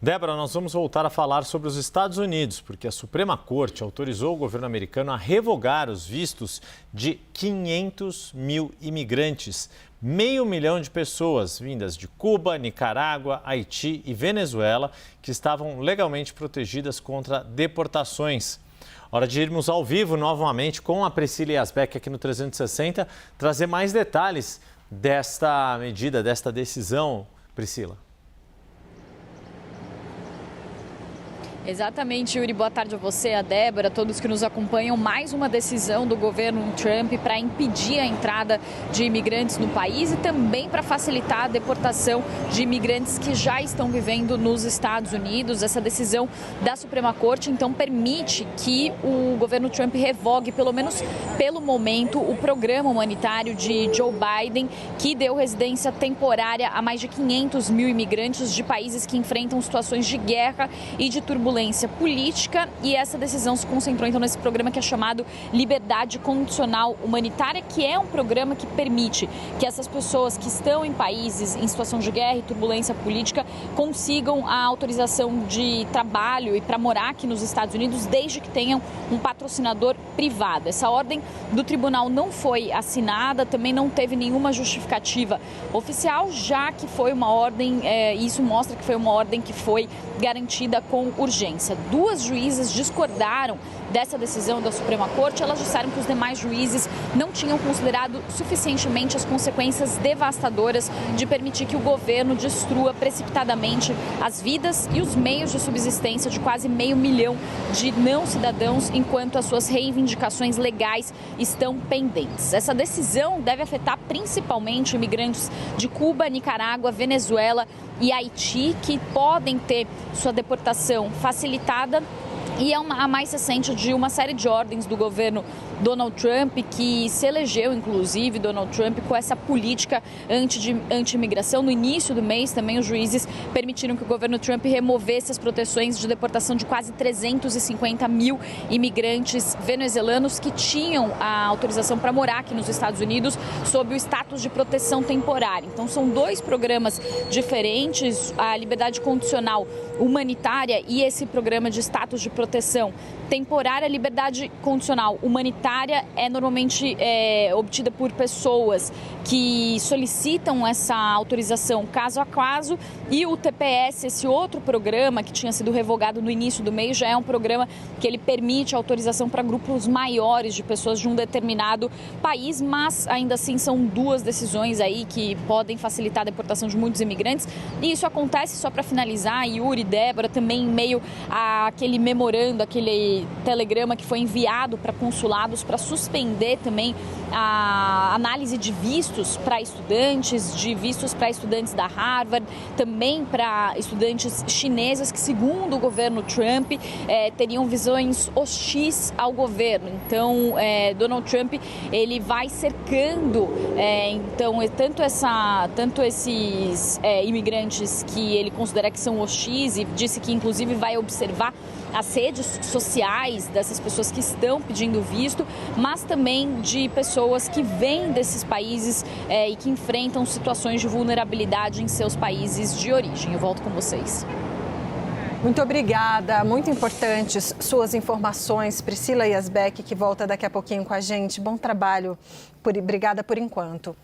Débora, nós vamos voltar a falar sobre os Estados Unidos, porque a Suprema Corte autorizou o governo americano a revogar os vistos de 500 mil imigrantes. 500.000 de pessoas vindas de Cuba, Nicarágua, Haiti e Venezuela que estavam legalmente protegidas contra deportações. Hora de irmos ao vivo novamente com a Priscila Yazbek aqui no 360, trazer mais detalhes desta medida, desta decisão. Priscila. Exatamente, Yuri. Boa tarde a você, a Débora, a todos que nos acompanham. Mais uma decisão do governo Trump para impedir a entrada de imigrantes no país e também para facilitar a deportação de imigrantes que já estão vivendo nos Estados Unidos. Essa decisão da Suprema Corte, então, permite que o governo Trump revogue, pelo menos pelo momento, o programa humanitário de Joe Biden, que deu residência temporária a mais de 500 mil imigrantes de países que enfrentam situações de guerra e de turbulência política, e essa decisão se concentrou então nesse programa que é chamado Liberdade Condicional Humanitária, que é um programa que permite que essas pessoas que estão em países em situação de guerra e turbulência política consigam a autorização de trabalho e para morar aqui nos Estados Unidos, desde que tenham um patrocinador privado. Essa ordem do tribunal não foi assinada, também não teve nenhuma justificativa oficial, já que foi uma ordem, isso mostra que foi uma ordem que foi garantida com urgência. Duas juízes discordaram dessa decisão da Suprema Corte. Elas disseram que os demais juízes não tinham considerado suficientemente as consequências devastadoras de permitir que o governo destrua precipitadamente as vidas e os meios de subsistência de quase 500 mil de não cidadãos, enquanto as suas reivindicações legais estão pendentes. Essa decisão deve afetar principalmente imigrantes de Cuba, Nicarágua, Venezuela e Haiti, que podem ter sua deportação facilitada, e é a mais recente de uma série de ordens do governo Donald Trump, que se elegeu, inclusive, Donald Trump, com essa política anti-imigração. No início do mês, também os juízes permitiram que o governo Trump removesse as proteções de deportação de quase 350 mil imigrantes venezuelanos que tinham a autorização para morar aqui nos Estados Unidos sob o status de proteção temporária. Então, são dois programas diferentes, a liberdade condicional humanitária e esse programa de status de proteção temporária. A liberdade condicional humanitária é normalmente obtida por pessoas que solicitam essa autorização caso a caso, e o TPS, esse outro programa que tinha sido revogado no início do mês, já é um programa que ele permite a autorização para grupos maiores de pessoas de um determinado país, mas ainda assim são duas decisões aí que podem facilitar a deportação de muitos imigrantes. E isso acontece, só para finalizar, Yuri, Débora, também em meio àquele memorando, aquele telegrama que foi enviado para consulados para suspender também a análise de vistos para estudantes, de vistos para estudantes da Harvard, também para estudantes chineses que, segundo o governo Trump, teriam visões hostis ao governo. Então, Donald Trump, ele vai cercando tanto esses imigrantes que ele considera que são hostis, e disse que inclusive vai observar as redes sociais dessas pessoas que estão pedindo visto, mas também de pessoas que vêm desses países e que enfrentam situações de vulnerabilidade em seus países de origem. Eu volto com vocês. Muito obrigada, muito importantes suas informações. Priscila Yazbek, que volta daqui a pouquinho com a gente. Bom trabalho, obrigada por enquanto.